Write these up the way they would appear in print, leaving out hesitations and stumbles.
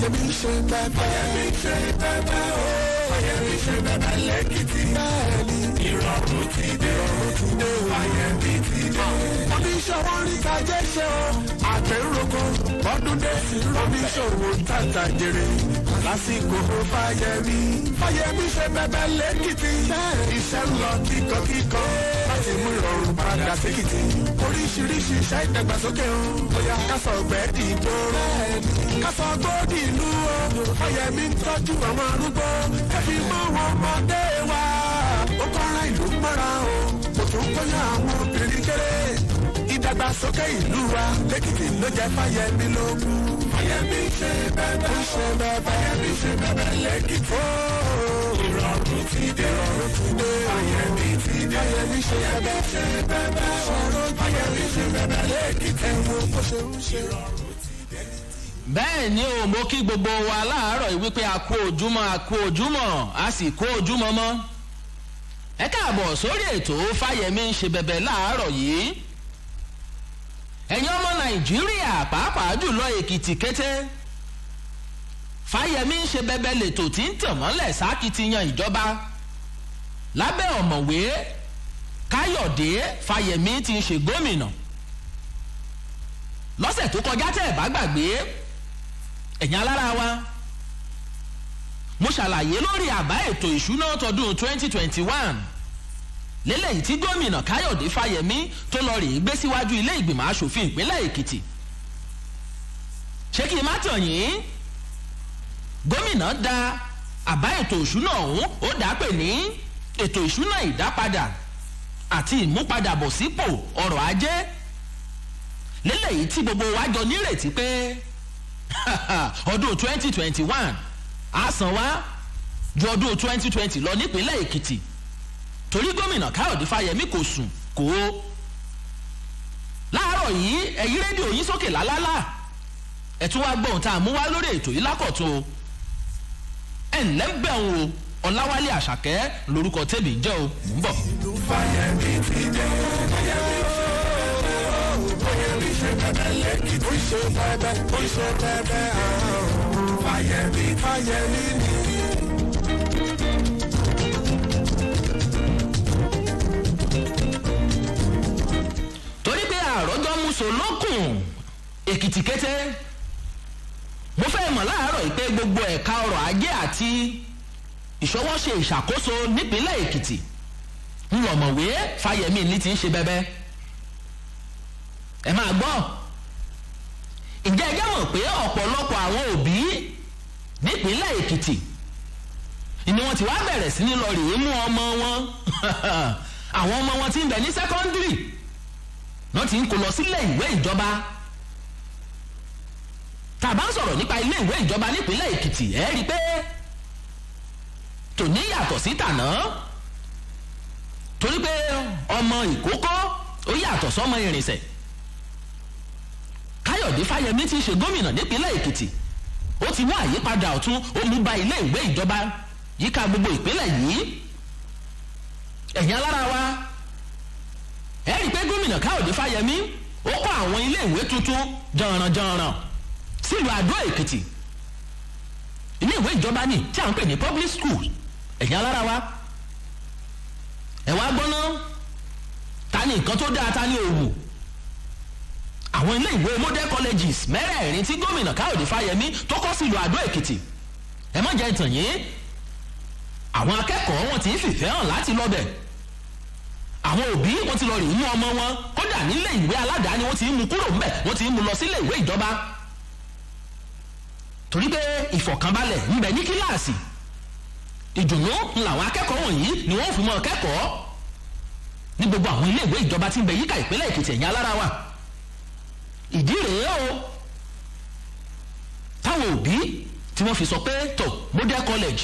Fáyẹmí ṣe bẹ́ẹ̀. Fáyẹmí ṣe bẹ́ẹ̀ o. Fáyẹmí ṣe bẹ́ẹ̀ lẹ́kìtì. Bẹ́ẹ̀ni ìrọ̀rùn ti dé. Fáyẹmí ti dé. Oníṣòwò rí kájẹ́ ṣe o. Àgbẹ̀rọ̀kọ ọdún dé. Oníṣòwò tàtà jèrè. Lásìkò Fáyẹmí. Fáyẹmí ṣe bẹ́ẹ̀ lẹ́kìtì. Iṣẹ́ ń lọ kíkọ́kíkọ́. Láti mú ìrọ̀rùn padà sékìtì. Oríṣiríṣi iṣẹ́ ìdàgbàsókè o. Bóyá kásọ̀ ọ̀gbẹ́ dìgbòrò. Kásọ̀ gbòdì ìlú o. Fáyẹmí ń tọ́jú àwọn arúgbó. Ẹ fi mọ́ wọn ọmọdé wa. Ó kọ́ra ìlú mọ́ra o. Kò tún kọ́yà àwọn obìnrin kéré. Ìdàgbàsókè ìlú wa lẹ́kìtì ló jẹ́ Fáyẹmí lógún. Fáyẹmí ṣe bẹ́ẹ̀ ṣe bẹ́ẹ̀. Fáyẹmí ṣe bẹ́ẹ̀ lẹ́kìtì. Ìrọ̀rùn ti dé. Fáyẹmí ti dé. Fáyẹmí ṣe bẹ́ẹ̀ ṣe bẹ́ẹ̀. Fáyẹmí ṣe bẹ́ẹ̀ lẹ́kìtì. Ẹ̀wọ̀n bó ṣe ń ṣe. bẹ́ẹ̀ ni o mo kí gbogbo wa láàárọ̀ yìí wípé a kú ojúmọ́ a sì kú ojúmọ́ mọ́. ẹ káàbọ̀ sórí ètò Fáyẹmí ń ṣe bẹ̀bẹ̀ láàárọ̀ yìí. ẹ̀yin ọmọ Nàìjíríà pàápàá jùlọ Èkìtì kété. Fáyẹmí ń ṣe bẹ̀bẹ̀ lètò tí ń tàn mọ́lẹ̀ sákìtìyàn ìjọba. lábẹ́ ọ̀mọ̀wé Káyọ̀dé Fáyẹmí ti ń ṣe gómìnà. lọ́sẹ̀ tó kọjá tẹ́ ẹ̀ bá gbàgbé ẹ̀yin alára wa mo ṣàlàyé lórí àbá ètò ìṣúná tọdún 2021 lélẹ́yìí tí gómìnà Káyọ̀dé Fáyẹmí tó lọ rèé gbé síwájú ilé ìgbìmọ̀ asòfin ìpínlẹ̀ Èkìtì. ṣé kí n má tàn yín gómìnà da àbá ètò ìṣúná ọ̀hún ó dá pè ní ètò ìṣúná ìdápadà àti ìmúpadàbọ̀sípò ọrọ̀ ajé lélẹ́yìí tí gbogbo wa jọ nírètí pé ọdún 2021 á san wá ju ọdún 2020 lọ nípínlẹ̀ Èkìtì torí gómìnà Káyọ̀dé Fáyẹmí kò sùn kò ó. láàárọ̀ yìí ẹ̀yí rédíò yín sókè lálálà ẹ̀ tún wá gbọ́n tá a mú wá lórí ètò yìí lákọ̀tún o. ẹ̀ ǹlẹ́ ń bẹ̀ ń wo Ọláwálé Àṣàkẹ́ lórúkọ tèmi jẹ́ o mò ń bọ̀. Fáyẹmí ti dé. Fáyẹmí ṣe bẹ́ẹ̀ lẹ́kìtì. Ó ṣe bẹ́ẹ̀ Fáyẹmí ni. torí pé àròjọ muso lókun Èkìtì kété mo fẹ́ mọ̀ láàárọ̀ yìí pé gbogbo ẹ̀ka ọrọ̀ ajé àti ìṣọwọ́ṣe ìṣàkóso nípínlẹ̀ Èkìtì ńlọmọ̀wé Fáyẹmí ní ti ń ṣe bẹ́bẹ́. ẹ máa gbọ́ ǹjẹ́ ẹ jẹ́ mọ̀ pé ọ̀pọ̀lọpọ̀ àwọn òbí nípínlẹ̀ Èkìtì ni wọ́n ti wá bẹ̀rẹ̀ sí ní lọ rèé mú ọmọ wọn àwọn ọmọ wọn ti ń bẹ ní sẹ́kọ́ndírì wọ́n ti ń kó lọ sílé ìwé ìjọba. tá a bá ń sọ̀rọ̀ nípa ilé ìwé ìjọba nípínlẹ̀ Èkìtì ẹ rí i pé tòní yàtọ̀ sí tàná torí pé ọmọ ìkókó ó yàtọ̀ sọ́mọ ìrìnsẹ̀. Káyọ̀dé Fáyẹmí ti ṣe gómìnà nípínlẹ̀ Èkìtì ó ti mú àyípadà ọ̀tun ó mú bá ilé ìwé ìjọba yíká gbogbo ìpínlẹ̀ yìí. ẹ̀yin alára wa ẹ rí i pé gómìnà Káyọ̀dé Fáyẹmí ó kọ́ àwọn ilé ìwé tuntun jọ̀rànjọ̀ràn sílùú Àdó Èkìtì. ilé ìwé ìjọba ni tí à ń pè ní public school. ẹ̀yin alára wa ẹ wá gbọ́ná ta ni nǹkan tó dáa ta ni òwò. àwọn ilé ìwé model colleges mẹ́rẹ̀ẹ̀rin tí gómìnà Káyọ̀dé Fáyẹmí tó kọ́ sílùú Àdó Èkìtì ẹ má jẹ́ ìtàn yín àwọn akẹ́kọ̀ọ́ wọn ti ń fìfẹ́ hàn láti lọ bẹ̀. àwọn òbí wọn ti lọ rí mú ọmọ wọn kódà nílé ìwé aládàáni wọn ti ń mú kúrò ńbẹ̀ wọn ti ń mú lọ sílé ìwé ìjọba. torí pé ìfọ̀kànbalẹ̀ ń bẹ ní kíláàsì ìdùnnú làwọn akẹ́kọ̀ọ́ wọ̀nyí ni wọ́n fi mọ́ kẹ́kọ̀ọ́ ní gbogbo àwọn ilé ìwé ìjọba tí ń bẹ yíká ìpínlẹ̀ Èkìtì ẹ̀yìn alára wa. ìdí rèé o táwọn òbí tí wọ́n fi sọ pé tó model college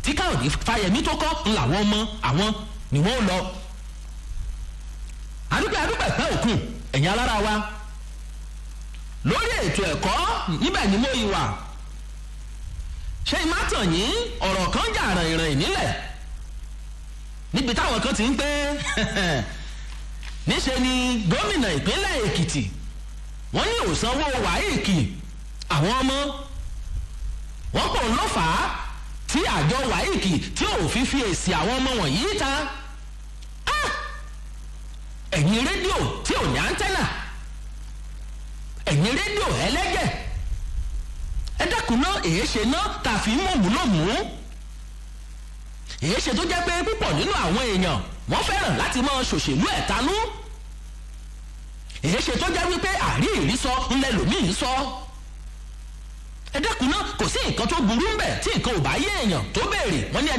tí Káyọ̀dé Fáyẹmí tó kọ́ làwọn ọmọ àwọn ni wọ́n lọ. adúpẹ́ pẹ́ òkun ẹ̀yin alára wa lórí ètò ẹ̀kọ́ níbẹ̀ ni mo yí wà. ṣé ìmátàn yín ọ̀rọ̀ kan jà rìnrìn nílẹ̀ níbi táwọn kan ti ń pé níṣe ni gómìnà ìpínlẹ̀ Èkìtì wọ́n ní òsanwó wáíìkì àwọn ọmọ wọ́n pọ̀ ń lọ fà á tí àjọ WAEC tí ò fi fi èsì àwọn ọmọ wọ̀nyí ta. ẹ̀yin rédíò tí ò ní áńtẹ́nà, ẹ̀yin rédíò ẹlẹ́gẹ̀, ẹ dákun náà èé ṣe náà tá a fi mọ̀múlòmú. èé ṣe tó jẹ́ pé púpọ̀ nínú àwọn èèyàn wọ́n fẹ́ràn láti máa ṣòṣèlú ẹ̀tanú. èé ṣe tó jẹ́ wípé àrí ìrísọ ńlẹ̀ lòmíì sọ. ẹ dákun náà kò sí nǹkan tó burú ń bẹ̀ tí nǹkan ò bá yé èèyàn tó béèrè, wọ́n ní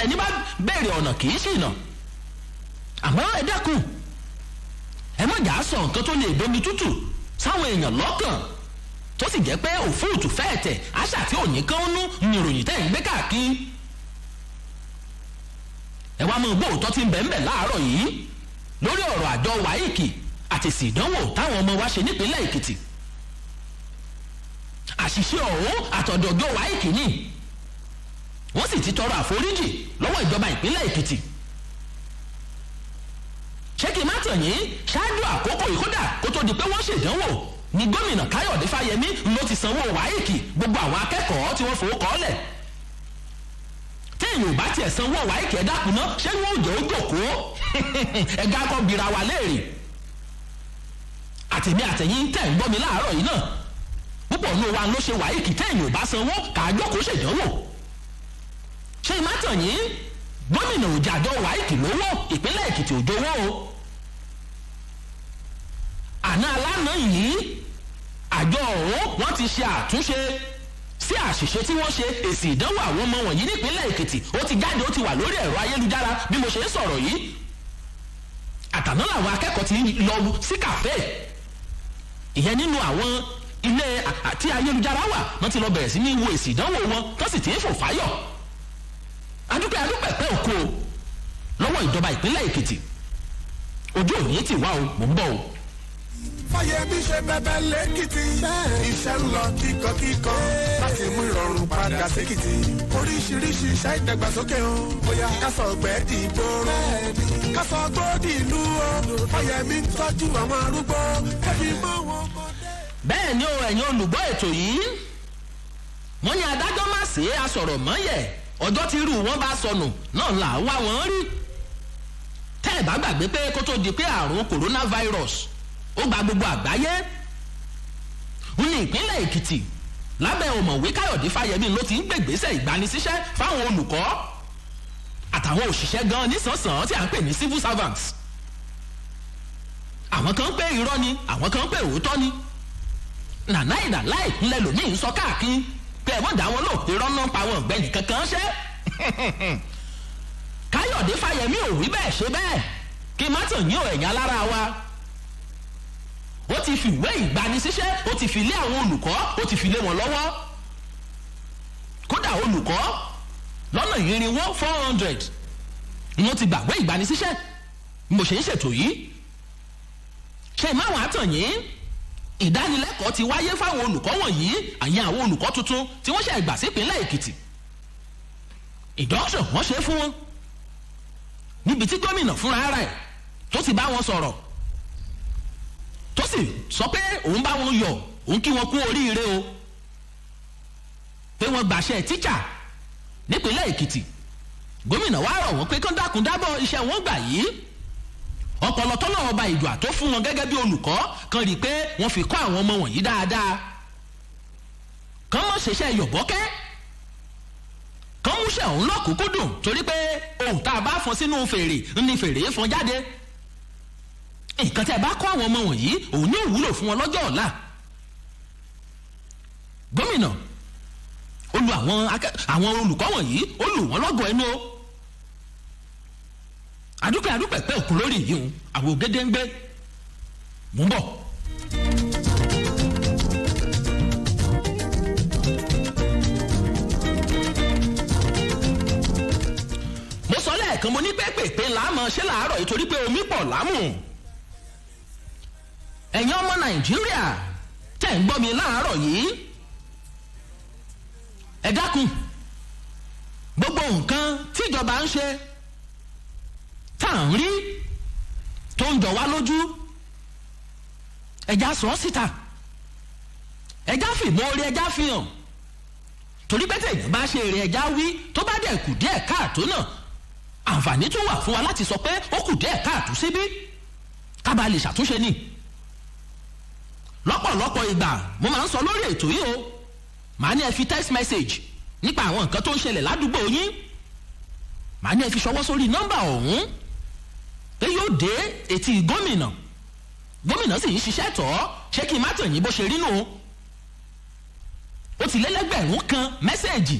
ẹni bá béèrè ọ̀nà kì í ṣìnà. àmọ́ ẹ dákun ẹ má jà á sọ nǹkan tó lè domi tútù sáwọn èèyàn lọ́kàn tó sì jẹ́ pé òfúùtù fẹ́ẹ̀tẹ̀ àṣà tí ò ní kán nú ni ìròyìn tẹ́ ń gbé káàkiri. ẹ wá mọ gbóòótọ́ tí ń bẹ̀ ń bẹ̀ láàárọ̀ yìí lórí ọ̀rọ̀ àjọ WAEC àti èsì ìdánwò táwọn ọmọ wa ṣe nípínlẹ̀ Èkìtì. àṣìṣe ọ̀hún àtọ̀dọ̀jọ́ WAEC ni wọ́n sì ti tọrọ àforíjì lọ́wọ́ ìjọba ìpínlẹ̀ Èkìtì. ṣé kí n má tàn yín, ṣáájú àkókò ìkódà kó tó di pé wọ́n ṣèdánwò ni gómìnà Káyọ̀dé Fáyẹmí ló ti sanwó WAEC gbogbo àwọn akẹ́kọ̀ọ́ tí wọ́n fowó kọ́ lẹ̀. téèyàn ò bá tiẹ̀ sanwó WAEC ẹ̀ dákun náà ṣé wọ́n ò jẹ́ ó jòkóó ẹ̀gá kọ́ bira wa léèrè. àtẹ̀mí àtẹ̀yìn tẹ̀ ń gbọ́ mi láàárọ̀ yìí náà púpọ̀ nínú wa ló ṣe WAEC téèyàn ò bá sanwó kàájókòó ṣèdánwò. ṣé ìmá tàn yín, gómìnà ò jàjọ WAEC lówó, ìpínlẹ̀ Èkìtì ò jówó o. àná alánà yìí àjọ ọ̀hún wọ́n ti ṣe àtúnṣe sí àṣìṣe tí wọ́n ṣe èsì ìdánwò àwọn ọmọ wọ̀nyí nípínlẹ̀ Èkìtì. ó ti jáde, ó ti wà lórí ẹ̀rọ ayélujára bí mo ṣe ń sọ̀rọ̀ yìí. àtàná làwọn akẹ́kọ̀ọ́ ti lọ sí kàfé ìyẹn nínú àwọn ilé àti ayélujára wà, wọ́n ti lọ bẹ̀rẹ̀ sí ní wo èsì ìdánwò wọn tó sì ti ń fò fáyọ̀. adúpẹ́ pẹ́ òkú o lọ́wọ́ ìjọba ìpínlẹ̀ Èkìtì. ojú òní ti wá o, mò ń bọ̀ o. Fáyẹmí ṣe bẹbẹ lẹ́kìtì. iṣẹ́ ń lọ kíkọ́kíkọ́ láti mú ìrọ̀rùn padà sékìtì. oríṣiríṣi iṣẹ́ ìdàgbàsókè o. bóyá kásọ̀ ọgbẹ́ di ìgboro. kásọ̀ gbòdì ìlú o. Fáyẹmí ń tọ́jú àwọn arúgbó. ẹbí mọ́ wọn mọ́dé. bẹ́ẹ̀ ni o, ẹ̀yin olùgbọ́ ètò yìí wọ́n ní adájọ́ má ṣe é asọ̀rọ̀ mọ́yẹ̀ ọjọ́ tí irú wọn bá sọnù náà là ń wá wọn rí. tẹ́ ẹ̀ bá gbàgbé pé kó tó di pé àrùn coronavirus ó gba gbogbo àgbáyé, ń ní ìpínlẹ̀ Èkìtì lábẹ́ ọ̀mọ̀wé Káyọ̀dé Fáyẹmí ló ti ń gbègbésẹ̀ ìgbanisíṣẹ́ fáwọn olùkọ́ àtàwọn òṣìṣẹ́ gan nísànsàn tí à ń pè ní civil servants. àwọn kan ń pè irọ́ ni, àwọn kan ń pè òótọ́ ni. nàláì ńlẹ̀ lòmíì ń sọ káàkiri pé ẹ̀wọ́n dá wọn lò irọ́ náà pa wọn ọ̀gbẹ́ni kankan ṣẹ́. Káyọ̀dé Fáyẹmí ò wí bẹ́ẹ̀ ṣe bẹ́ẹ̀ kí má tàn yín ò ẹ̀yìn alára wa. ó ti fi ìwé ìgbanisíṣẹ́ ó ti fi lé àwọn olùkọ́ ó ti fi lé wọn lọ́wọ́. kódà olùkọ́ lọ́nà ìrìnwó 400 ni wọ́n ti gbàgbé ìgbanisíṣẹ́ mo ṣe ń ṣètò yìí. ṣe máwọn àtàn yín ìdánilẹ́kọ̀ọ́ ti wáyé fáwọn olùkọ́ wọ̀nyí, àyìn àwọn olùkọ́ tuntun tí wọ́n ṣe gbà sípínlẹ̀ Èkìtì. ìdọ́sọ̀ wọ́n ṣe fún wọn níbi tí gómìnà fúnra rẹ̀ tó ti bá wọn sọ̀rọ̀ tó sì sọ pé òun bá wọn yọ̀, òun kí wọn kú oríire o pé wọ́n gbàṣẹ tíṣà nípínlẹ̀ Èkìtì. gómìnà wá rọ̀ wọ́n pé kán dákun dábọ̀ iṣẹ́ wọn gbà yìí. ọpọlọ tọ́lọ̀ ọba ìdùà tó fún wọn gẹ́gẹ́ bí olùkọ́ kan rí i pé wọ́n fi kọ́ àwọn ọmọ wọ̀nyí dáadáa. kán mọ̀ ṣiṣẹ́ yọ̀bọ́kẹ́ kán múṣẹ́ òun lọ́kùnkúndùn torí pé ohun tá a bá fọn sínú fèrè ní fèrè fọn jáde. nǹkan tí a bá kọ́ àwọn ọmọ wọ̀nyí òun ní òwúlò fún wọn lọ́jọ́ ọ̀la. gómìnà ó lu àwọn olùkọ́ wọ̀nyí ó lù wọ́n lọ́gọ̀ ẹnu o. adúpẹ́ pẹ́ òkú lórí yìí o, àwọn ògèdè ń gbé mú bọ̀. mo sọ lẹ́ẹ̀kan mo ní pépèpé làámọ̀ ṣé làárọ̀ yìí torí pé omi pọ̀ lámù. ẹ̀yin ọmọ Nàìjíríà tẹ̀ ń gbọ́ mi láàárọ̀ yìí ẹ dákun gbogbo nǹkan tíjọba ń ṣe tá à ń rí tó ń jọ wá lójú ẹja sọ síta ẹja fìmọ̀ orí ẹja fi hàn torí pé tẹ̀yìn bá ṣe eré ẹja wí tó bá dẹ̀ kù díẹ̀ káàtó náà àǹfààní tún wà fún wa láti sọ pé ó kù díẹ̀ káàtó síbí ká bá lè ṣàtúnṣe ni. lọ́pọ̀lọpọ̀ ìgbà mo máa ń sọ lórí ètò yìí o màá ní ẹ fi text message nípa àwọn nǹkan tó ń ṣẹlẹ̀ ládùúgbò yín màá ní ẹ fi ṣọwọ́ sórí nọ́mbà ọ̀hún pé yóò dé etí gómìnà sì ń ṣiṣẹ́ tọ́ ṣé kí n má tàn yín bó ṣe rí nù ó ti lélẹ́gbẹ̀rún kan mẹ́sẹ̀gì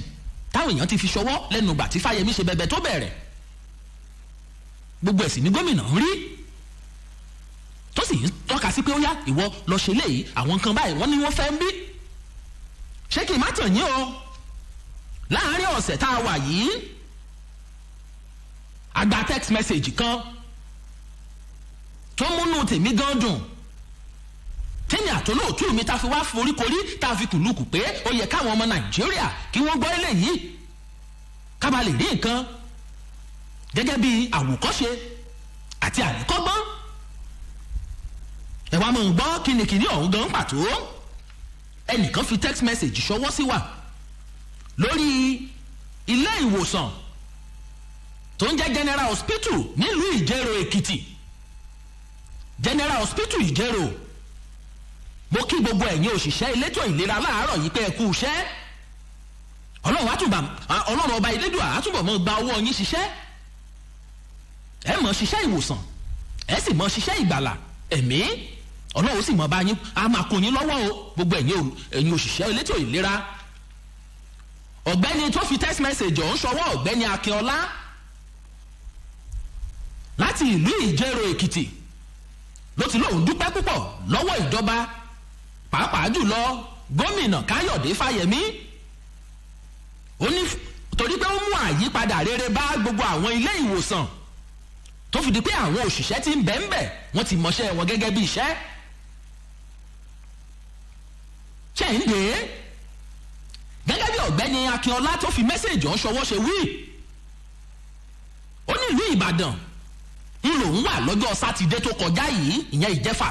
táwọn èèyàn ti fi ṣọwọ́ lẹ́nu ìgbà tí Fáyẹmí ṣe bẹbẹ tó bẹ̀rẹ̀ gbogbo ẹ̀sìn ní gómìnà ń rí tó sì ń tọ́ka sí pé ó yá ìwọ lọ ṣe léyìí àwọn nǹkan báyìí wọ́n ní wọ́n fẹ́ ń bí ṣé kí n má tàn yín o láàárín ọ̀sẹ̀ tá a wà yìí a gba text message kan tó múnú tèmi gan dùn tẹ́mi àtolóòtú mi ta fi wá foríkorí tá a fi kùlùkù pé ó yẹ káwọn ọmọ Nàìjíríà kí wọ́n gbọ́ eléyìí ká bá lè rí nǹkan gẹ́gẹ́ bí àwòkọ́ṣe àti àríkọ́gbọ́n ẹ wá mọ̀ ń gbọ́ kínníkínní ọ̀hún gan pàtó ẹnìkan fi text message ṣọwọ́ sí wa lórí ilé ìwòsàn tó ń jẹ́ General Hospital nílùú Ìjẹ̀rò Èkìtì General Hospital Ìjẹ̀rò mo kí gbogbo ẹ̀yin òṣìṣẹ́ elétò ìlera láàárọ̀ yìí pé ẹ kú iṣẹ́ ọlọ́run ọba Elédùà àtúbọ̀ mọ́ gba owó yín ṣiṣẹ́ ẹ mọ̀ ṣiṣẹ́ ìwòsàn ẹ sì mọ̀ ṣiṣẹ́ ìgbàlà ẹ̀mí ọlọ́run sì mọ̀ bá yín a máa kún yín lọ́wọ́ o gbogbo ẹ̀yin òṣìṣẹ́ elétò ìlera ọ̀gbẹ́ni tó fi text message ọ̀hún ṣọwọ́ ọ̀gbẹ́ni Akínọlá láti ìlú Ìjẹ̀rò Èkìtì ló ti lóun dúpẹ́ púpọ̀ lọ́wọ́ ìjọba pàápàá jùlọ gómìnà Káyọ̀dé Fáyẹmí ó ní torí pé ó mú àyípadà rere bá gbogbo àwọn ilé ìwòsàn tó fi di pé àwọn òṣìṣẹ́ tí ń bẹ ń bẹ wọ́n ti mọṣẹ́ wọn gẹ́gẹ́ bí iṣẹ́ ṣe ń dé gẹ́gẹ́ bí ọ̀gbẹ́ni Akínọlá tó fi mẹ́sẹ̀jì ọ̀hún ṣọwọ́ ṣe wí ó ní ìlú Ìbàdàn ń lòun wà lọ́jọ́ sátidé tó kọjá yìí ìyẹn ìjẹ́fà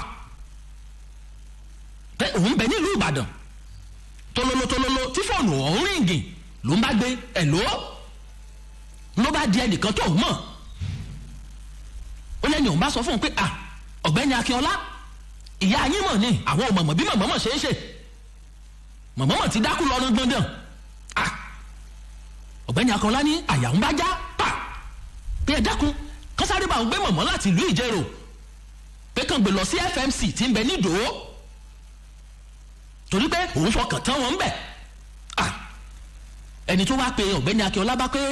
pé òun bẹ nílùú Ìbàdàn tololo tí fóònù ọ̀hún ríngì ló ń bá gbé ẹ̀ ló bá di ẹnìkan tó mọ̀ ó lẹ́yìn òun bá sọ fún un pé ọ̀gbẹ́ni Akínọlá ìyá yín mọ̀ ni àwọn òmọ̀mọ̀ bí mọ̀mọ́ ṣe ń ṣe mọ̀mọ́ ti dákú lọ́nà gbọ̀ngàn ọ̀gbẹ́ni Akínọlá ní àyà ń bá já pa pé ẹ dákun kọ́sáré bá ń gbé mọ̀mọ́ láti ìlú Ìjẹ̀rò pé kàn gbé lọ sí FMC tí ń bẹ ní Ìdó torí pé òun fọkàn tán wọn ń bẹ̀ ẹni tó wá pe ọ̀gbẹ́ni Akínọlá bá pé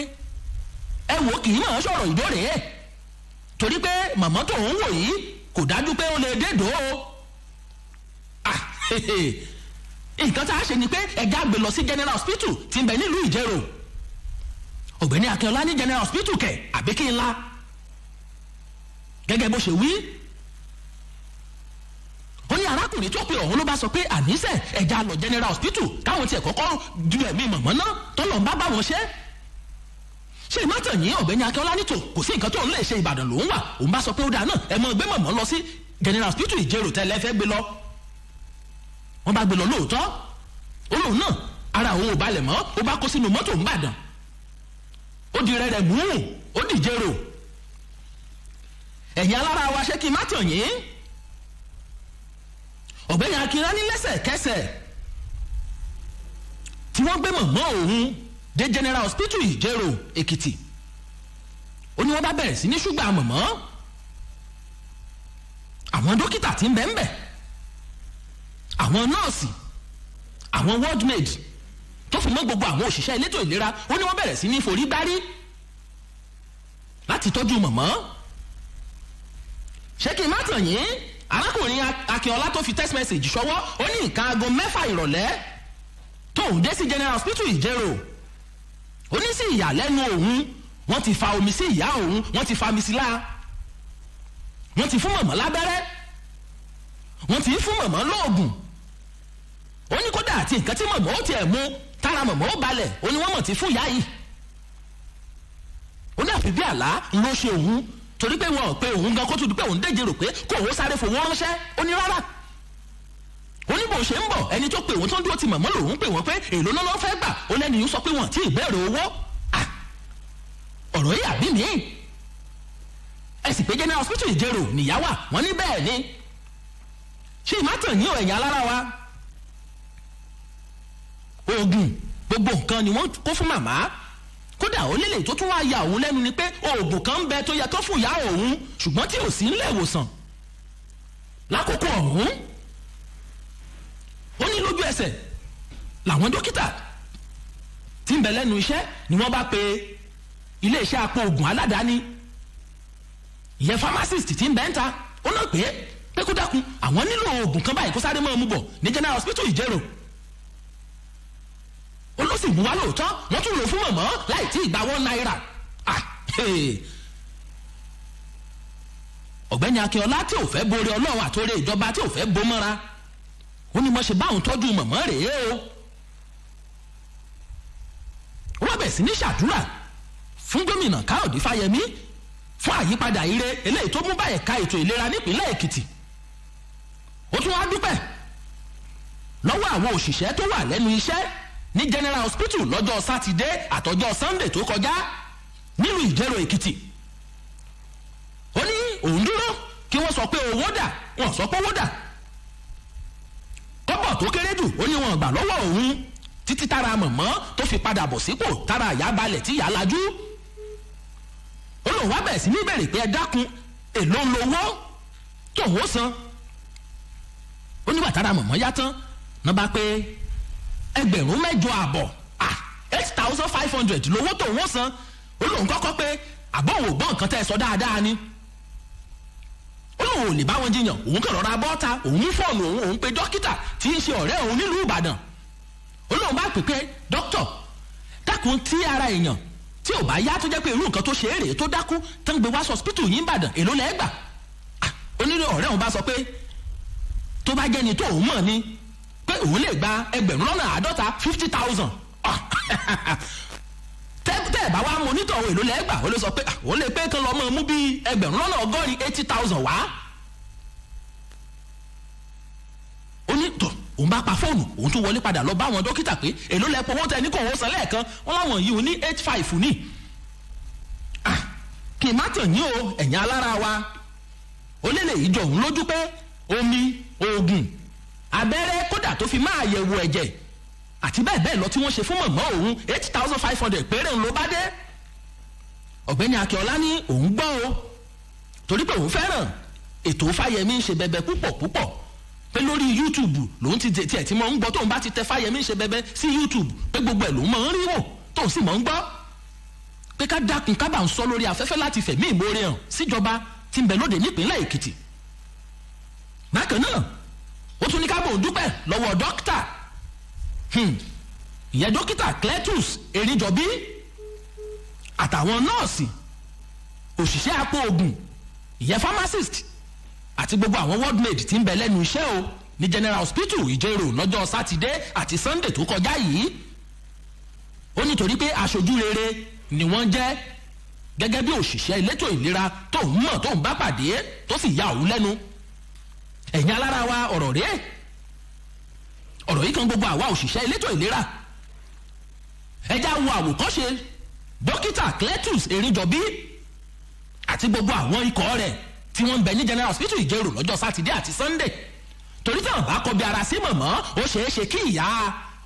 ẹ wò kì í mọ̀ ọ́ sọ̀rọ̀ Ìdó rèé torí pé mọ̀mọ́ tó ń wò yìí kò dájú pé ó lè dé Ìdó nǹkan tá a ṣe ni pé ẹ̀gá gbé lọ sí General Hospital tí ń bẹ nílùú Ìjẹ̀rò ọ̀gbẹ́ni Akínọlá ní General Hospital kẹ̀ àbí kí n la gẹ́gẹ́ bó ṣe wí ó ní arákùnrin tó pe ọ̀hún ló bá sọ pé àníṣe ẹ̀já lọ General Hospital káwọn tiẹ̀ kọ́kọ́ ju ẹ̀mí mọ̀mọ́ náà tó lọ́n bá wọn ṣe ìmọ̀tàn yìí ọ̀gbẹ́ni Akínọlá nítò kò sí nǹkan tó ń lè ṣe Ìbàdàn lòún wà òun bá sọ pé ó dáa náà ẹ mọ gbé mọ̀mọ́ lọ sí General Hospital Ìjẹ̀rò tẹ́lẹ̀ fẹ́ gbé lọ wọ́n bá gbé lọ lóòótọ́ ó lòun náà ara òun ò balẹ̀ mọ́ ó bá kó sínú mọ́tò ńbàdàn ó di rẹ̀ mú ó di Ìjẹ̀rò ẹ̀yin alára wa ṣé kí n má tàn yín ọ̀gbẹ́ni Akínọlá ní lẹ́sẹ̀kẹsẹ̀ tí wọ́n gbé mọ̀mọ́ òun dé General Hospital Ìjẹ̀rò Èkìtì ó ní wọ́n bá bẹ̀rẹ̀ sí ní ṣúgbà mọ̀mọ́ àwọn dókítà tí ń bẹ ń bẹ àwọn nọ́ọ̀sì àwọn ward maid tó fi mọ́ gbogbo àwọn òṣìṣẹ́ elétò ìlera ó ní wọ́n bẹ̀rẹ̀ sí ní forí gbárí láti tọ́jú mọ̀mọ́ ṣé kí n má tàn yín arákùnrin Akínọlá tó fi text message ṣọwọ́ ó ní nǹkan aago 6 ìrọ̀lẹ́ tóun dé sí General Hospital Ìjẹ̀rò ó ní sí ìyàlẹ́nu òun wọ́n ti fa omi sí ìyá òun wọ́n ti fa mi sí láà wọ́n ti fún mọ̀mọ́ lábẹ́rẹ́ wọ́n ti fún mọ̀mọ́ lóògùn ó ní kódà àti nǹkan tí mọ̀mọ́ ó tiẹ̀ mú tára mọ̀mọ́ ó balẹ̀ ó ní wọ́n mọ̀ ti fún ìyá yìí ó ní àfi bí àlá ló ṣe òun torí pé wọn ò pe òun gan kó tó di pé òun déje rò pé kó òun sáré fowó ránṣẹ́ ó ní rárá ó ní bò báwọn ṣe ń bọ̀ ẹni tó pè wọ́n tó ń dúró ti mọ̀mọ́ lòun pè wọ́n pé èlò náà ló fẹ́ gbà ó lẹ́nu yìí sọ pé wọ́n ti ìbéèrè owó ọ̀rọ̀ yìí àbí mi ẹ sì pé general hospital ìjẹrò nìyáwó wọn ní bẹ́ẹ̀ ni ṣé ìmátàn ní ẹ̀yìn alára wa oògùn gbogbo nǹkan ni wọ́n kó fún màmá kódà ó lélẹ̀ tó tún wá ya òun lẹ́nu ni pé oògùn kan ń bẹ tó yẹ tó fún ìyá òun ṣùgbọ́n tí ò sí nílé ìwòsàn lákòókò ọ̀hún ó ní lójú ẹsẹ̀ làwọn dókítà tí ń bẹ lẹ́nu iṣẹ́ ni wọ́n bá pe iléeṣẹ́ apò oògùn aládàáni ìyẹn pharmacist tí ń bẹ ń ta ó náà pé kó dákun àwọn nílò oògùn kan báyìí kó sáré mọ́ ọ mú bọ̀ ní general hospital ìjẹrò ó ló sì mú wá lóòótọ́ wọ́n tún lò fún mọ̀mọ́ láì tí ì gba $1. ọ̀gbẹ́ni akínọlá tí ò fẹ́ borí ọlọ́run àtòrè ìjọba tí ò fẹ́ bó mọ́ra ó ní mo ṣe báwọn tọ́jú mọ̀mọ́ rèé o wọ́n bẹ̀ sí ní ṣàdúrà fún gómìnà káyọ̀dé fáyẹmí fún àyípadà ire eléyìí tó mú bá ẹ̀ka ètò ìlera nípìnlẹ̀ èkìtì ó tún wá dúpẹ́ lọ́wọ́ àwọn òṣìṣẹ́ tó wà lẹ́nu iṣẹ́ ní general hospital lọ́jọ́ sátidé àtọjọ́ sunday tó kọjá nílùú ìjẹ̀rò èkìtì ó ní òun dúró kí wọ́n sọ pé owó dà wọ́n sọ pé owó dà kọ́bọ̀ tó kéré jù ó ní wọn gbà lọ́wọ́ òun títí tára mọ̀mọ́ tó fi padà bọ̀ sípò tára àyà balẹ̀ tí ìyá lajú ó lòun wá bẹ̀rẹ̀ sí ní bẹ̀rẹ̀ pé ẹ dákun èló ń lowó tóun ó san ó nígbà tára mọ̀mọ́ yá tán náà bá pé 8,800 8,500 lówó tóun ó san ó lòun kọ́kọ́ pé àbọ̀ òun ò gbọ́ nǹkan tẹ́ ẹ sọ dáadáa ni ó lóun ò lè bá wọn jiyàn òun kàn rọra bọ́ta òun mú fóònù òun pe dókítà tí ń ṣe ọ̀rẹ́ òun nílùú ìbàdàn ó lóun bá pè pé dókítà dákun tí ara èèyàn tí ò bá yá tó jẹ́ pé irú nǹkan tó ṣe é rèé tó dákú tó ń gbé wá hospital yín ìbàdàn èló lẹ́ẹ̀ gbà onírú ọ̀rẹ́ òun bá sọ pé tó bá jẹ́ni tó òun mọ̀ ni pé òun lè gba 50,000 tẹ́ ẹ̀ bá wá mọ́nítọ̀ òun èló lẹ́ẹ̀ gbà ó lè sọ pé òun lè pé kán lọ́ mọ́ mú bí 80,000 wá ó ní tọ̀ òun bá pa fóònù òun tún wọlé padà lọ bá àwọn dókítà pé èló lẹ́pọ̀ owó tẹ ní kò wọ́n san lẹ́ẹ̀kan wọ́n láwọn yìí ò ní 85 ní kì í má tàn yín o ẹ̀yìn alára wa ó lélẹ̀ yìí jọ òun lójú pé omi oògùn abẹ́rẹ́ kódà tó fi máa yẹ̀wò ẹ̀jẹ̀ àti bẹ́ẹ̀ bẹ́ẹ̀ lọ tí wọ́n ṣe fún mọ̀mọ́ òun 8,500 péré ń ló bá dé ọ̀gbẹ́ni akínọlá ní òun gbọ́ o torí pé òun fẹ́ràn ètò fáyẹmí ń ṣe bẹbẹ púpọ̀ púpọ̀ pé lórí youtube lòun ti tiẹ̀ tí mo ń gbọ́ tóun bá ti tẹ fáyẹmí ń ṣe bẹbẹ sí youtube pé gbogbo ẹ̀ lòun mọ̀ ń rí wò tóun sì mọ̀ ń gbọ́ pé ká dákun ká bá ń sọ lórí afẹ́fẹ́ láti fẹ̀mí ìmoore hàn síjọba tí ń bẹ lóde nípínlẹ̀ èkìtì bákan náà ó tún ní ká bòun dúpẹ́ lọ́wọ́ dókítà ìyẹn dókítà cletus erinjọbí àtàwọn nọ́ọ̀sì òṣìṣẹ́ apò oògùn ìyẹn pharmacist àti gbogbo àwọn wardmate tí ń bẹ lẹ́nu iṣẹ́ o ní general hospital ìjẹ̀rò lọ́jọ́ sátidé àti sunday tó kọjá yìí ó nítorí pé aṣojú rere ni wọ́n jẹ́ gẹ́gẹ́ bí òṣìṣẹ́ elétò ìlera tóun mọ̀ tóun bá pàdé tó sì ya òun lẹ́nu ẹ̀yin alára wa ọ̀rọ̀ rèé ọ̀rọ̀ yìí kan gbogbo àwa òṣìṣẹ́ elétò ìlera ẹjá wo àwòkọ́ṣe dókítà cletus erinjọbí àti gbogbo àwọn ikọ̀ rẹ̀ tí wọ́n ń bẹ ní general hospital ìjẹ̀rò lọ́jọ́ sátidé àti sunday torí tí wọ́n bá kọbi ara sí mọ̀mọ́ ó ṣeé ṣe kí ìyá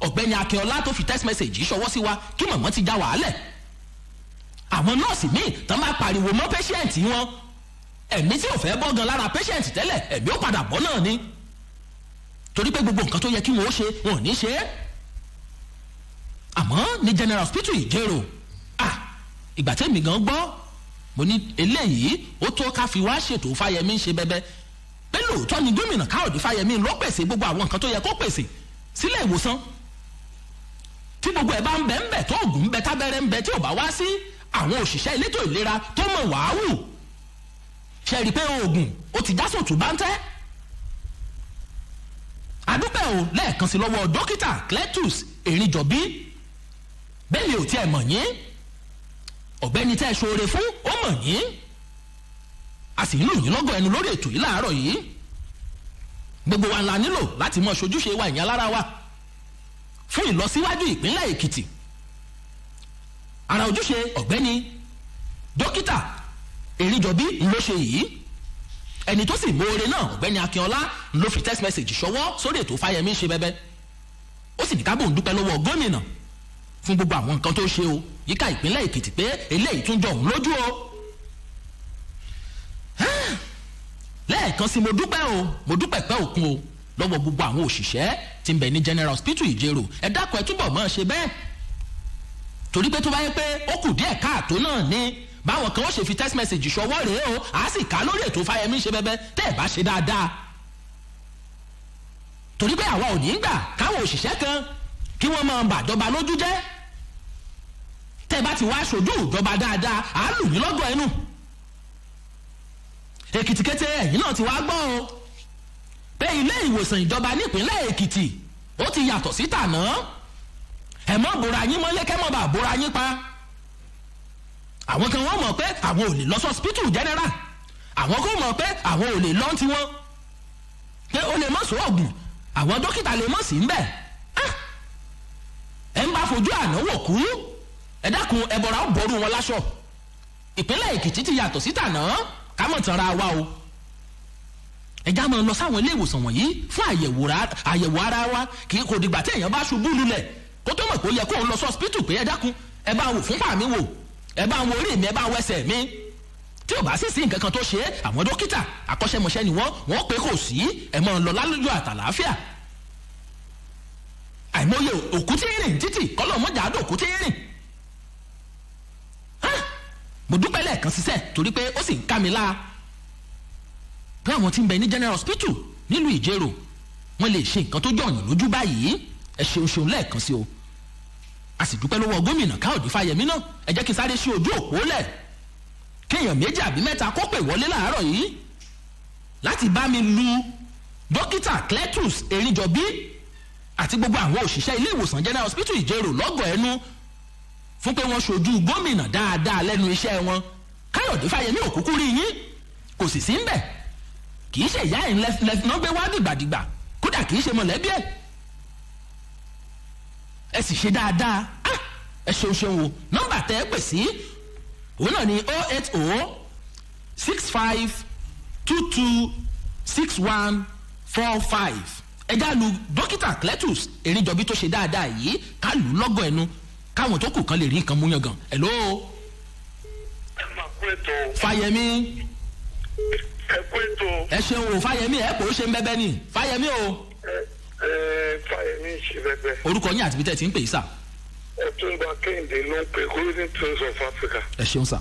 ọ̀gbẹ́ni akínọlá tó fi text message yìí ṣọwọ́ sí wa kí mọ̀mọ́ ti já wàhálẹ̀ àwọn nọ́ọ̀sì míì tán bá pariwo mọ́ patient wọn ẹ̀mí tí ò fẹ́ bọ́ gan lára patient tẹ́lẹ̀ ẹ̀mí ó padà bọ́ náà ni torí pé gbogbo nǹkan tó yẹ kí wọ́n ó ṣe wọn ò ní ṣe é àmọ́ ní general hospital ìjẹ̀rò ìgbà tẹ́mi gan gbọ́ mo ní eléyìí ó tó ká fi wá ṣètò fáyẹmí ń ṣe bẹbẹ pé lóòótọ́ ni gómìnà káyọ̀dé fáyẹmí ló pèsè gbogbo àwọn nǹkan tó yẹ kó pèsè sílẹ̀ ìwòsàn tí gbogbo ẹ̀ bá ń bẹ ń bẹ tó ògùn ń bẹ tábẹ́rẹ́ ń bẹ tí ò bá wá sí àwọn òṣìṣẹ́ elétò ìlera tó mọ̀ wàhálù ṣe rí i pé oògùn ó ti já sòtú bá ń tẹ́ adúpẹ́ o lẹ́ẹ̀kan sí lọ́wọ́ dókítà cletus erinjọbí bẹ́ẹ̀ ni ò tiẹ̀ mọ̀ yín ọ̀gbẹ́ni tẹ́ ẹ ṣoore fún ó mọ̀ yín a sì ń lù yín lọ́gọ̀ ẹnu lórí ètò yìí láàárọ̀ yìí gbogbo wa la nílò láti mọ ṣojúṣe wa ìyẹn alára wa fún ìlọsíwájú ìpínlẹ̀ Èkìtì. ara ojúṣe ọ̀gbẹ́ni dókítà Èrìjọbí ló ṣe yìí. ẹni tó sì mọ̀ọ́rẹ́ náà ọ̀gbẹ́ni Akínọlá ló fi text message ṣọwọ́ sórí ètò Fáyẹmí ṣe bẹ́bẹ́. ó sì ní ká bóun dúpẹ́ lọ́wọ́ gómìnà fún gbogbo àwọn nǹkan tó ṣe o yíká ìpínlẹ̀ Èkìtì pé eléyìí tún jọ òun lójú o. lẹ́ẹ̀kan sí mo dúpẹ́ pẹ́ òkun o lọ́wọ́ gbogbo àwọn òṣìṣẹ́ tí ń bẹ ní General Hospital Ìjẹ̀rò ẹ dákun ẹ túbọ̀ mọ́ ṣe bẹ́ẹ̀ torí pé tó bá yẹ pé ó kù díẹ̀ káàtó náà ni báwọn kan ó ṣe fi text message ṣọwọ́ rèé o àá sì ká lórí ètò Fáyẹmí ṣe bẹ́bẹ́ tẹ́ ẹ bá ṣe dáadáa torí pé àwa ò ní gbà káwọn òṣìṣẹ́ kan kí wọ́n máa bàjọba lójú jẹ́ tẹ́ ẹ bá ti wá aṣojú ìjọba dáadáa àá lù yín lọ́gọ̀ ẹnu. Èkìtì kété ẹ̀yìn náà ti wá gbọ́ o pé ilé ìwòsàn ìjọba nípínlẹ̀ Èkìtì ó ti yàtọ̀ sí tàná ẹ̀ mọ́ bora yín mọ́lé kẹ́mọ́ bá bora yín pa. àwọn kan wọ́n mọ̀ pé àwọn ò lè lọ sí hospital general àwọn kan mọ̀ pé àwọn ò lè lọ tiwọn pé ó lè mọ̀ sọ ọ̀gùn àwọn dókítà lè mọ̀ sí ńbẹ̀ ẹ̀ ń bá fojú àná wò kú ẹ dákun ẹ bọ̀rọ̀ àwọn bọ̀rù wọn láṣọ. ìpínlẹ̀ Èkìtì ti yàtọ̀ sí tàná ká mọ̀ tán ra wa o ẹjá máa lọ sáwọn ilé ìwòsàn wọ̀nyí fún àyẹ̀wò ara wa kì í kò dìgbà tí èèyàn bá ṣubú lulẹ̀ kó tó mọ̀ pé ó yẹ kó ń lọ sí hospital pé ẹ dákun ẹ bá wò fúnpá mi wò ẹ bá wo orí mi ẹ bá wo ẹsẹ̀ mi tí ò bá sì sí nǹkan kan tó ṣe é àwọn dókítà akọ́ṣẹ́mọṣẹ́ ni wọ́n pé kò sí ẹ máa lọ lálójú àtàlàáfíà. àìmọye òkú tí ń rìn títì kọ́lọ̀ mọ́jà àdó òkú tí ń rìn. mo dúpẹ́ lẹ́ẹ̀kan sísẹ́ torí pé ó sì ń ká mi láà pé àwọn tí ń bẹ ní General Hospital nílùú Ìjẹ̀rò wọ́n lè ṣe nǹkan tó jọ̀yàn lójú báyìí ẹ ṣeun lẹ́ẹ̀kan sí o. a sì dúpẹ́ lọ́wọ́ gómìnà Káyọ̀dé Fáyẹmí náà ẹ jẹ́ kí n sáré sí ojú òpó lẹ̀ kéèyàn méjì àbí mẹ́ta kó pè wọlé láàárọ̀ yìí láti bá mi lu dókítà Cletus Èrìjọbí àti gbogbo àwọn òṣìṣẹ́ ilé ìwòsàn General Hospital Ìjẹ̀rò lọ́gọ̀ ẹnu fún pé wọ́n ṣojú gómìnà dáadáa lẹ́nu iṣẹ́ wọn. Káyọ̀dé Fáyẹmí ò kúkú rí yín kò sì sí ń bẹ̀ kì í ṣe ìyá ẹ̀ lẹ́fìnà gbé wá dìgbàdìgbà kódà kì í ṣe mọ̀lẹ́bí ẹ̀ ẹ sì ṣe dáadáa ẹ ṣeun o nọ́mbà tẹ́ ẹ pè sí òun náà ni 08065226145 ẹ já lu dókítà Cletus Èrìjọbí tó ṣe dáadáa yìí ká lù ú lọ́gọ̀ ẹnu káwọn tó kù kan lè rí nǹkan mú yangàn. hello. ẹ máa kú ètò. Fáyẹmí. ẹ kú ètò. ẹ ṣeun o Fáyẹmí ẹ kò ó ṣe ń bẹ́bẹ́ ni Fáyẹmí o. Fáyẹmí ṣe bẹ́bẹ́. orúkọ yín àti bí tẹ́ ti ń pè é sà. Ọ̀túnba Kẹ́hìndé ló ń pè Golden Twins of Africa. ẹ ṣeun sà.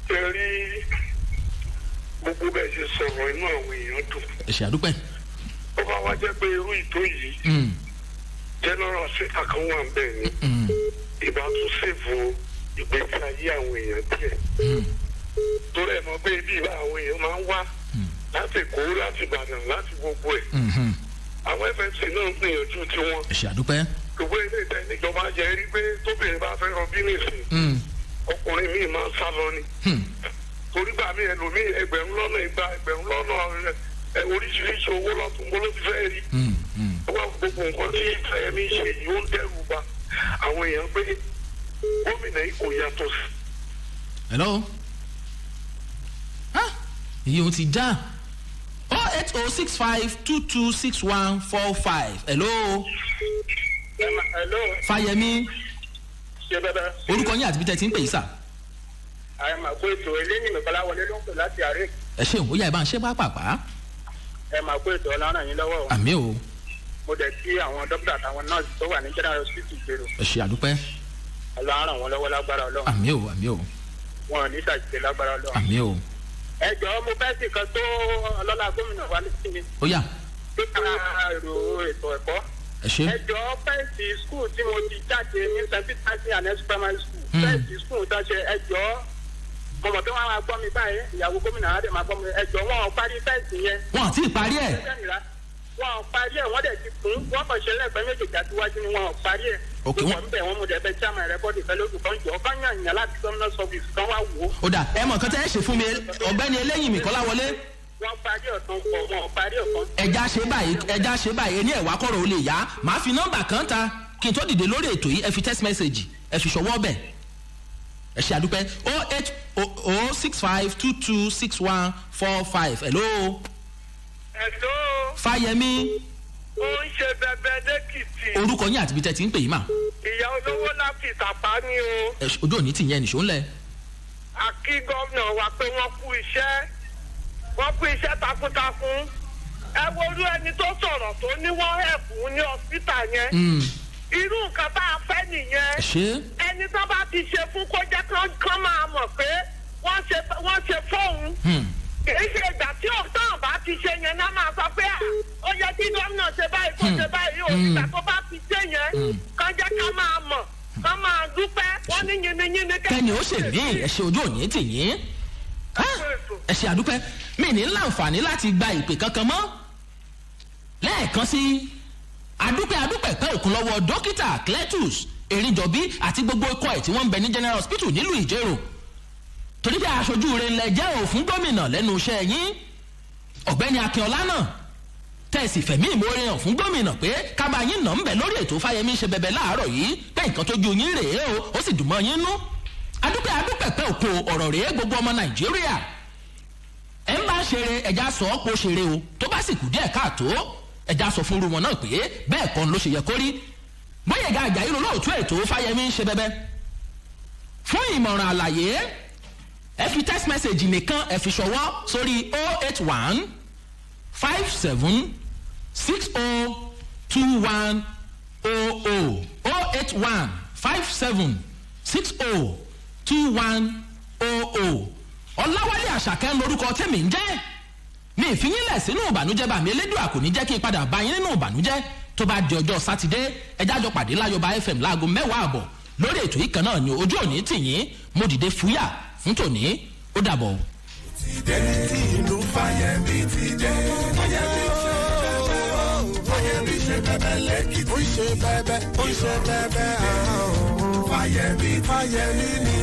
ẹ rí gbogbo bẹ́ẹ̀ ṣe sọ̀rọ̀ inú àwọn èèyàn dùn. ẹ ṣe àdúpẹ́. ó bá wá jẹ́ pé irú ìtó yìí general hospital kan wà ń bẹ̀ ni ìbá tún ṣèfò ìgbésí ayé àwọn èèyàn díẹ̀. torí ẹ̀ mọ̀ pé ibi ìlà àwọn èèyàn máa ń wá láti Èkó láti Ìbàdàn láti gbogbo ẹ̀. àwọn FMC náà ń gbìyànjú tiwọn. ẹ ṣe àdúpẹ́. gbogbo ilé ìtẹ́ níjọba jẹ́ rí pé tóbìnrin bá fẹ́ rọbí nìsín ọkùnrin míì máa ń sá lọ ni. torí gbà mí ẹlòmíì ẹgbẹ̀rún lọ́nà igba ẹgbẹ̀rún lọ́nà oríṣiríṣi owó lọ́tún bó ló ti fẹ́ rí. wọ́n gbogbo nǹkan tí Fáyẹmí ṣe yìí ó ń dẹ́rù bà àwọn èèyàn pé gómìnà yìí kò yàtọ̀ sí. hello. iye o ti já 08065226145 hello. hello. Fáyẹmí. ṣe bẹ́ẹ̀. orúkọ yín àti bí tẹ́ ti ń pè yí sà. àyàmà kó ètò eléyìí nìkọlá wọlé ló ń pè láti àárẹ̀. ẹ ṣeun ó yá ẹ bá ń ṣe pàápàá. ẹ máa kó ètò ọlọ́run yín lọ́wọ́ o. àmì o. mo dẹ̀ kí àwọn dókítà àtàwọn nọ́ọ̀sì tó wà ní General Hospital Ìjẹ̀rò. ẹ ṣe àdúpẹ́. ọlọ́run ràn wọ́n lọ́wọ́ lágbára Ọlọ́run. àmì o àmì o. wọn ò ní ṣàṣìṣe lágbára Ọlọ́run. àmì o. ẹ jọ̀ọ́ mo fẹ́ sì kan tó ọlọ́lá gómìnà wa ní sí mi. ó yá. tó ká èrò ètò ẹ̀kọ́. ẹ ṣe. ẹ jọ̀ọ́ fẹ́ǹsì skul tí mo ti jáde ní St. Peter's and Next Primary School. fẹ́ǹsì skul tó ṣe ẹ jọ̀ọ́ mo mọ̀ pé wọ́n máa gbọ́ mi báyìí ìyàwó gómìnà á dẹ̀ máa gbọ́ mi ẹ jọ̀ọ́ wọn ò parí fẹ́ǹsì yẹn. wọn ò tí ì parí ẹ̀. wọn ò parí ẹ̀ wọ́n dẹ̀ ti kún wọ́n kàn ṣe lẹ́gbẹ̀ẹ́ méjèèjì àtiwájú ni wọn ò parí ẹ̀. ok wọn bẹ̀ wọ́n mú dẹ̀ bẹ́ chairman rẹ̀ bọ́dì fẹ́ lóṣù kan jọ kán yàn láti governor service kan wá wò ó. ó dà ẹ mọ̀ nǹkan tẹ́ ẹ ṣe fún mi ọ̀gbẹ́ni Eléyìnmí Kọ́láwọlé wọ́n parí ọ̀tún pọ̀ wọ́n parí ọ̀kan. ẹja ṣe báyìí ẹni ẹ̀wá kọ̀rọ̀ ó lè yá màá fi nọ́mbà kan ta kí n tó dìde lórí ètò yìí ẹ fi text message ẹ fi ṣọwọ́ bẹ̀ ẹ ṣe àdúpẹ́ 08065226145 hello. hello. Fáyẹmí. ó ń ṣe bẹbẹ lẹ́kìtì. orúkọ yín àti ibi tẹ́ ti ń pè yín mà. ìyá olówó láti ìtàpá ni o. ojú òní tì yẹn nìṣó ńlẹ̀. a kí gómìnà wa pé wọ́n kú iṣẹ́ takuntakun. ẹ wo irú ẹni tó sọ̀rọ̀ tó ní wọ́n hẹ̀pù ní hospital yẹn. irú nǹkan tá a fẹ́ nìyẹn. ẹni tó bá ti ṣe fún kó jẹ́ kán máa mọ̀ pé wọ́n ṣe fóun. kì í ṣe ìgbà tí ọ̀tán bá ti ṣe yẹn náà máa sọ pé ó yẹ kí gómìnà ṣe báyìí kó ṣe báyìí o ìgbà tó bá ti ṣe yẹn kán jẹ́ ká máa mọ̀ ká máa dúpẹ́ wọ́n ní yiniyini kẹ́ni ó ṣe mí ẹ ṣe ojú òní tì yín ẹ ṣe àdúpẹ́ mi ní láǹfààní láti gba ìpè kankan mọ́ lẹ́ẹ̀kan sí adúpẹ́ pẹ́ òkun lọ́wọ́ dókítà Cletus Erinjọbí àti gbogbo ikọ̀ ẹ̀ tí wọ́n ń bẹ ní General Hospital nílùú Ìjẹ̀rò torí bí aṣojú rẹ̀ ńlẹ̀ jẹ́ òfin gómìnà lẹ́nu iṣẹ́ yín ọ̀gbẹ́ni Akínọlá náà tẹ̀sí fẹ̀mí ìmoore hàn fún gómìnà pé kábà yín nà ń bẹ̀ lórí ètò Fáyẹmí ṣe bẹ̀bẹ̀ láàárọ̀ yìí pé nǹkan tó ju yín rèé o ó sì dùn mọ́ yín nú adúpẹ́ pẹ́ òkun ọ̀rọ̀ rèé gbogbo ọmọ Nàìjíríà ẹ̀ ń bá ṣeré ẹ̀já sọ ọ́ pé ó ṣeré o tó bá sì kù díẹ̀ káàtó ẹ̀já sọ fún irú wọn náà pé bẹ́ẹ̀ kan ló ṣe yẹ kó rí Gbóyèga Àjàyí lolóòtú ètò Fáyẹmí ṣe bẹ̀bẹ̀ fún ìmọ̀ràn àlàyé ẹ fi text message nìkan ẹ fi ṣọwọ́ sórí 081 57 60 21 00 081 57 60 21 00 Ọláwálé Àṣàkẹ́ lórúkọ tèmi ń jẹ́ mi ìfiyínlẹ̀ sínú ìbànújẹ́ bá mi Elédùà kò ní jẹ́ kí n padà bá yín nínú ìbànújẹ́ tó bá di ọjọ́ sátidé ẹjá jọ pàdé láyọ̀bá FM láago 10:00 lórí ètò yìí kan náà ni ojú òní tì yín mo dìde fúyà fún tòní ó dàbọ̀. ẹni tí ìlú Fáyẹmí ti dé Fáyẹmí ṣe bẹbẹ lẹ́kìtì. ó ṣe bẹbẹ Fáyẹmí ni.